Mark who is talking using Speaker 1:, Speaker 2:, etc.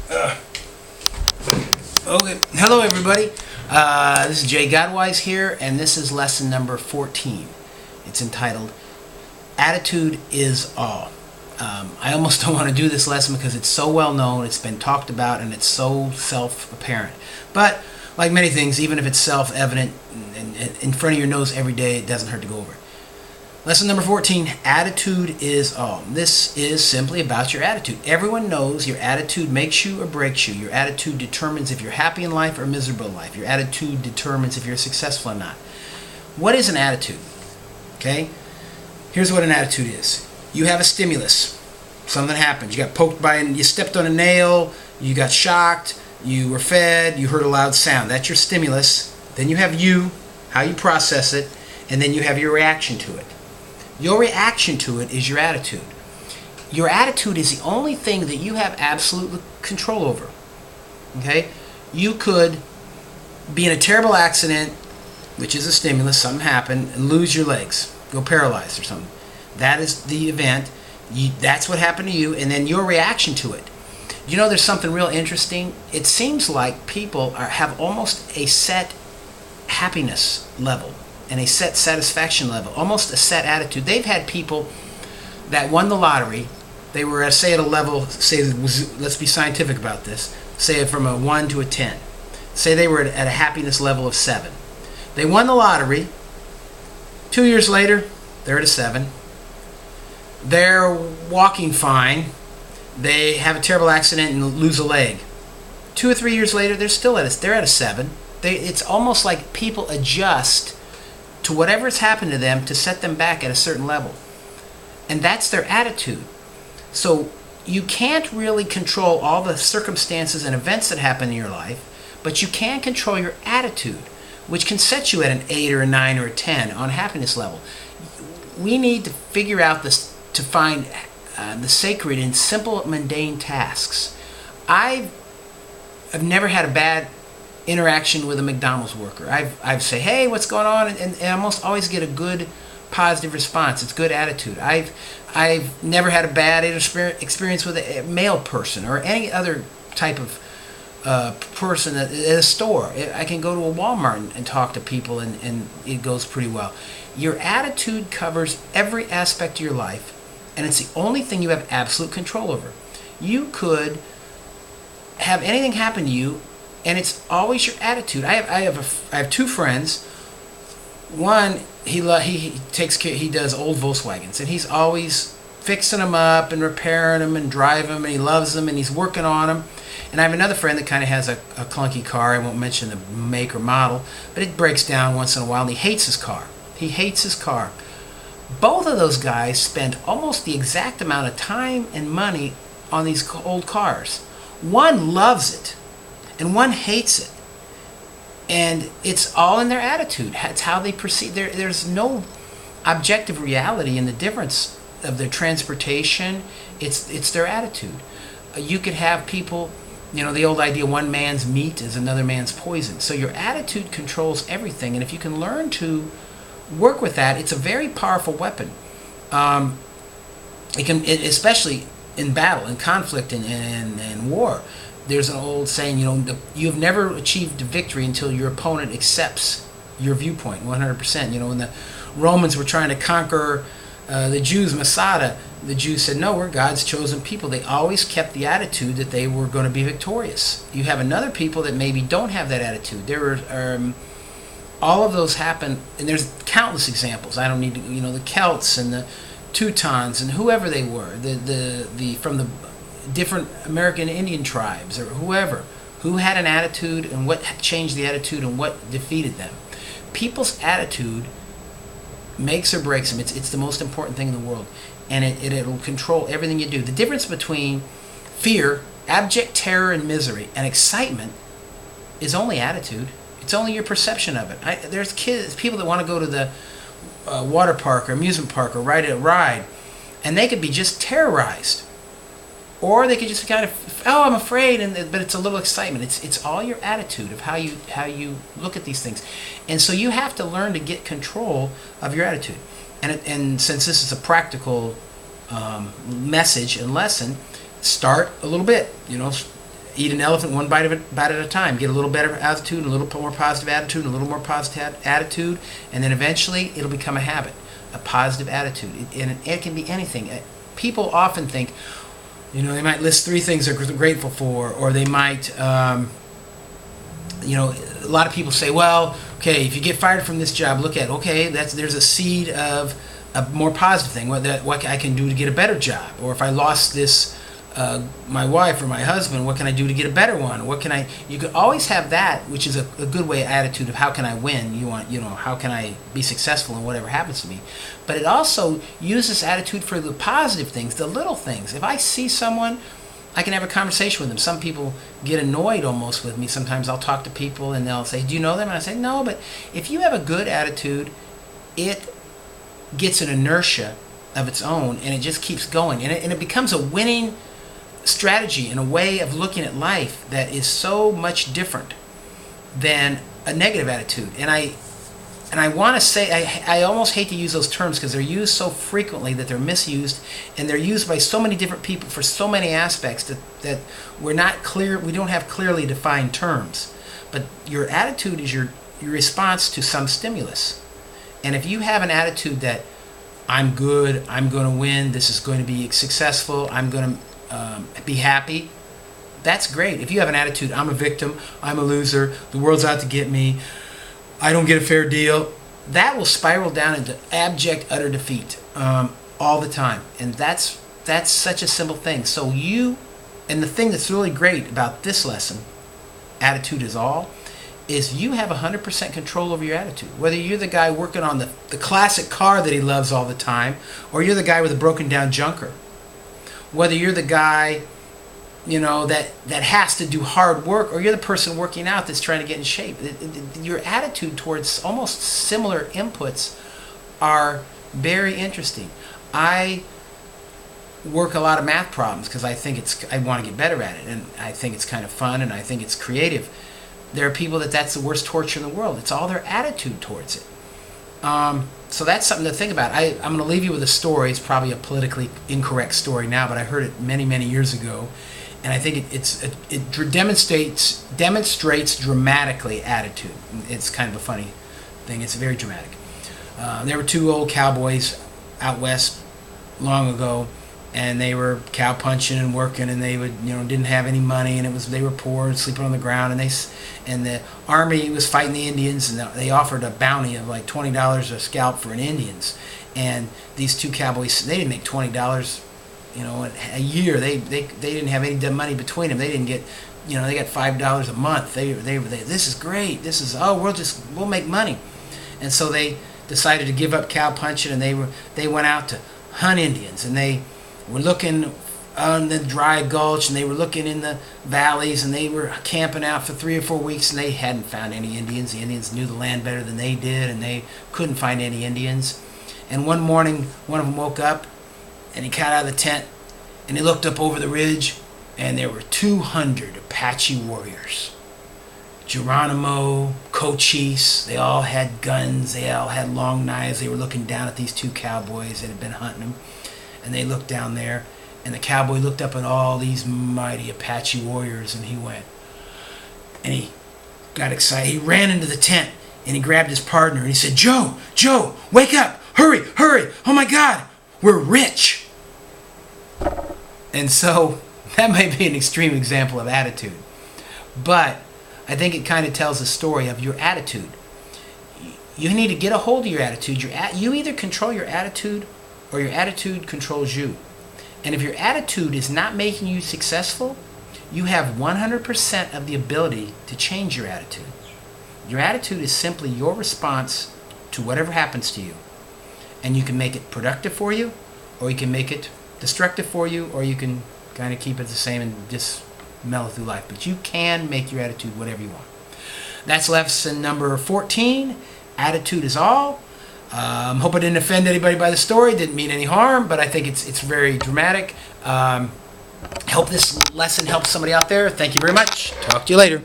Speaker 1: Okay, hello everybody. This is KingGodwise here, and this is lesson number 14. It's entitled Attitude is All. I almost don't want to do this lesson because it's so well known, it's been talked about, and it's so self-apparent. But like many things, even if it's self-evident and in front of your nose every day, it doesn't hurt to go over it. Lesson number 14, attitude is all. This is simply about your attitude. Everyone knows your attitude makes you or breaks you. Your attitude determines if you're happy in life or miserable in life. Your attitude determines if you're successful or not. What is an attitude? Okay? Here's what an attitude is. You have a stimulus. Something happened. You got poked by, you stepped on a nail, you got shocked, you were fed, you heard a loud sound. That's your stimulus. Then you have you, how you process it, and then you have your reaction to it. Your reaction to it is your attitude. Your attitude is the only thing that you have absolute control over. Okay? You could be in a terrible accident, which is a stimulus, something happened, and lose your legs, go paralyzed or something. That is the event. That's what happened to you, and then your reaction to it. You know, there's something real interesting. It seems like people have almost a set happiness level and a set satisfaction level, almost a set attitude. They've had people that won the lottery. They were at, say, at a level, say, let's be scientific about this, say from a 1 to a 10. Say they were at a happiness level of 7. They won the lottery. 2 years later, they're at a 7. They're walking fine. They have a terrible accident and lose a leg. 2 or 3 years later, they're at a 7. It's almost like people adjust to whatever's happened to them to set them back at a certain level. And that's their attitude. So you can't really control all the circumstances and events that happen in your life, but you can control your attitude, which can set you at an 8 or a 9 or a 10 on happiness level. We need to figure out this, to find the sacred in simple, mundane tasks. I've never had a bad interaction with a McDonald's worker. I've say, hey, what's going on? And I almost always get a good, positive response. It's good attitude. I've never had a bad experience with a male person or any other type of person at a store. I can go to a Walmart and talk to people, and it goes pretty well. Your attitude covers every aspect of your life, and it's the only thing you have absolute control over. You could have anything happen to you, and it's always your attitude. I have two friends. One, he takes care. He does old Volkswagens, and he's always fixing them up and repairing them and driving them, and he loves them, and he's working on them. And I have another friend that kind of has a clunky car. I won't mention the make or model, but it breaks down once in a while, and he hates his car. He hates his car. Both of those guys spend almost the exact amount of time and money on these old cars. One loves it, and one hates it. And it's all in their attitude. It's how they perceive. There's no objective reality in the difference of their transportation. It's their attitude. You could have people, you know, the old idea, one man's meat is another man's poison. So your attitude controls everything. And if you can learn to work with that, it's a very powerful weapon. Especially in battle, in conflict, and war. There's an old saying, you've never achieved a victory until your opponent accepts your viewpoint 100%. When the Romans were trying to conquer the Jews, Masada, the Jews said, no, we're God's chosen people. They always kept the attitude that they were going to be victorious. You have another people that maybe don't have that attitude. There are all of those happen, and there's countless examples. I don't need to, the Celts and the Teutons and whoever they were, from the different American Indian tribes or whoever, who had an attitude and what changed the attitude and what defeated them. People's attitude makes or breaks them. It's the most important thing in the world, and it'll control everything you do. The difference between fear, abject terror and misery, and excitement is only attitude. It's only your perception of it. There's people that want to go to the water park or amusement park or ride a ride, and they could be just terrorized. Or they could just kind of, I'm afraid, but it's a little excitement. It's all your attitude of how you look at these things, and so you have to learn to get control of your attitude. And since this is a practical message and lesson, start a little bit. eat an elephant one bite at a time. Get a little better attitude, a little more positive attitude, a little more positive attitude, and then eventually it'll become a habit, a positive attitude. And it can be anything. People often think, they might list 3 things they're grateful for, or they might, a lot of people say, well, okay, if you get fired from this job, look at, okay, there's a seed of a more positive thing, what I can do to get a better job, or if I lost this, my wife or my husband, what can I do to get a better one? You could always have that, which is a good way attitude of how can I win? How can I be successful in whatever happens to me? But it also uses attitude for the positive things, the little things. If I see someone, I can have a conversation with them. Some people get annoyed almost with me. Sometimes I'll talk to people and they'll say, do you know them? And I say, no, but if you have a good attitude, it gets an inertia of its own and it just keeps going. And it becomes a winning strategy and a way of looking at life that is so much different than a negative attitude. And I want to say, I almost hate to use those terms because they're used so frequently that they're misused, and they're used by so many different people for so many aspects that we don't have clearly defined terms. But your attitude is your response to some stimulus. And if you have an attitude that I'm good, I'm going to win, this is going to be successful, I'm going to be happy, that's great. If you have an attitude, I'm a victim, I'm a loser, the world's out to get me, I don't get a fair deal, that will spiral down into abject, utter defeat all the time. And that's such a simple thing. So and the thing that's really great about this lesson, attitude is all, is you have 100% control over your attitude. Whether you're the guy working on the classic car that he loves all the time, or you're the guy with a broken down junker. Whether you're the guy, that has to do hard work, or you're the person working out that's trying to get in shape. Your attitude towards almost similar inputs are very interesting. I work a lot of math problems because I want to get better at it, and I think it's kind of fun, and I think it's creative. There are people that's the worst torture in the world. It's all their attitude towards it. So that's something to think about. I'm going to leave you with a story. It's probably a politically incorrect story now, but I heard it many, many years ago, and I think it demonstrates dramatically attitude. It's kind of a funny thing. It's very dramatic. There were 2 old cowboys out west long ago, and they were cow punching and working, and they didn't have any money, and they were poor and sleeping on the ground, and the army was fighting the Indians, and they offered a bounty of like $20 a scalp for an Indians. And these 2 cowboys, they didn't make $20 a year. They didn't have any money between them. They didn't get they got $5 a month. They this is great, we'll make money. And so they decided to give up cow punching, and they went out to hunt Indians, and they were looking on the dry gulch, and they were looking in the valleys, and they were camping out for 3 or 4 weeks, and they hadn't found any Indians. The Indians knew the land better than they did, and they couldn't find any Indians. And one morning, one of them woke up, and he got out of the tent, and he looked up over the ridge, and there were 200 Apache warriors. Geronimo, Cochise, they all had guns, they all had long knives. They were looking down at these 2 cowboys that had been hunting them. And they looked down there, and the cowboy looked up at all these mighty Apache warriors, and and he got excited. He ran into the tent, and he grabbed his partner, and he said, Joe, wake up, hurry, oh my God, we're rich. And so that might be an extreme example of attitude, but I think it kind of tells the story of your attitude. You need to get a hold of your attitude. You either control your attitude, or your attitude controls you. And if your attitude is not making you successful, you have 100% of the ability to change your attitude. Your attitude is simply your response to whatever happens to you. And you can make it productive for you, or you can make it destructive for you, or you can kind of keep it the same and just mellow through life. But you can make your attitude whatever you want. That's lesson number 14. Attitude is all. Hope I didn't offend anybody by the story. Didn't mean any harm, but I think it's very dramatic. Hope this lesson helps somebody out there. Thank you very much. Talk to you later.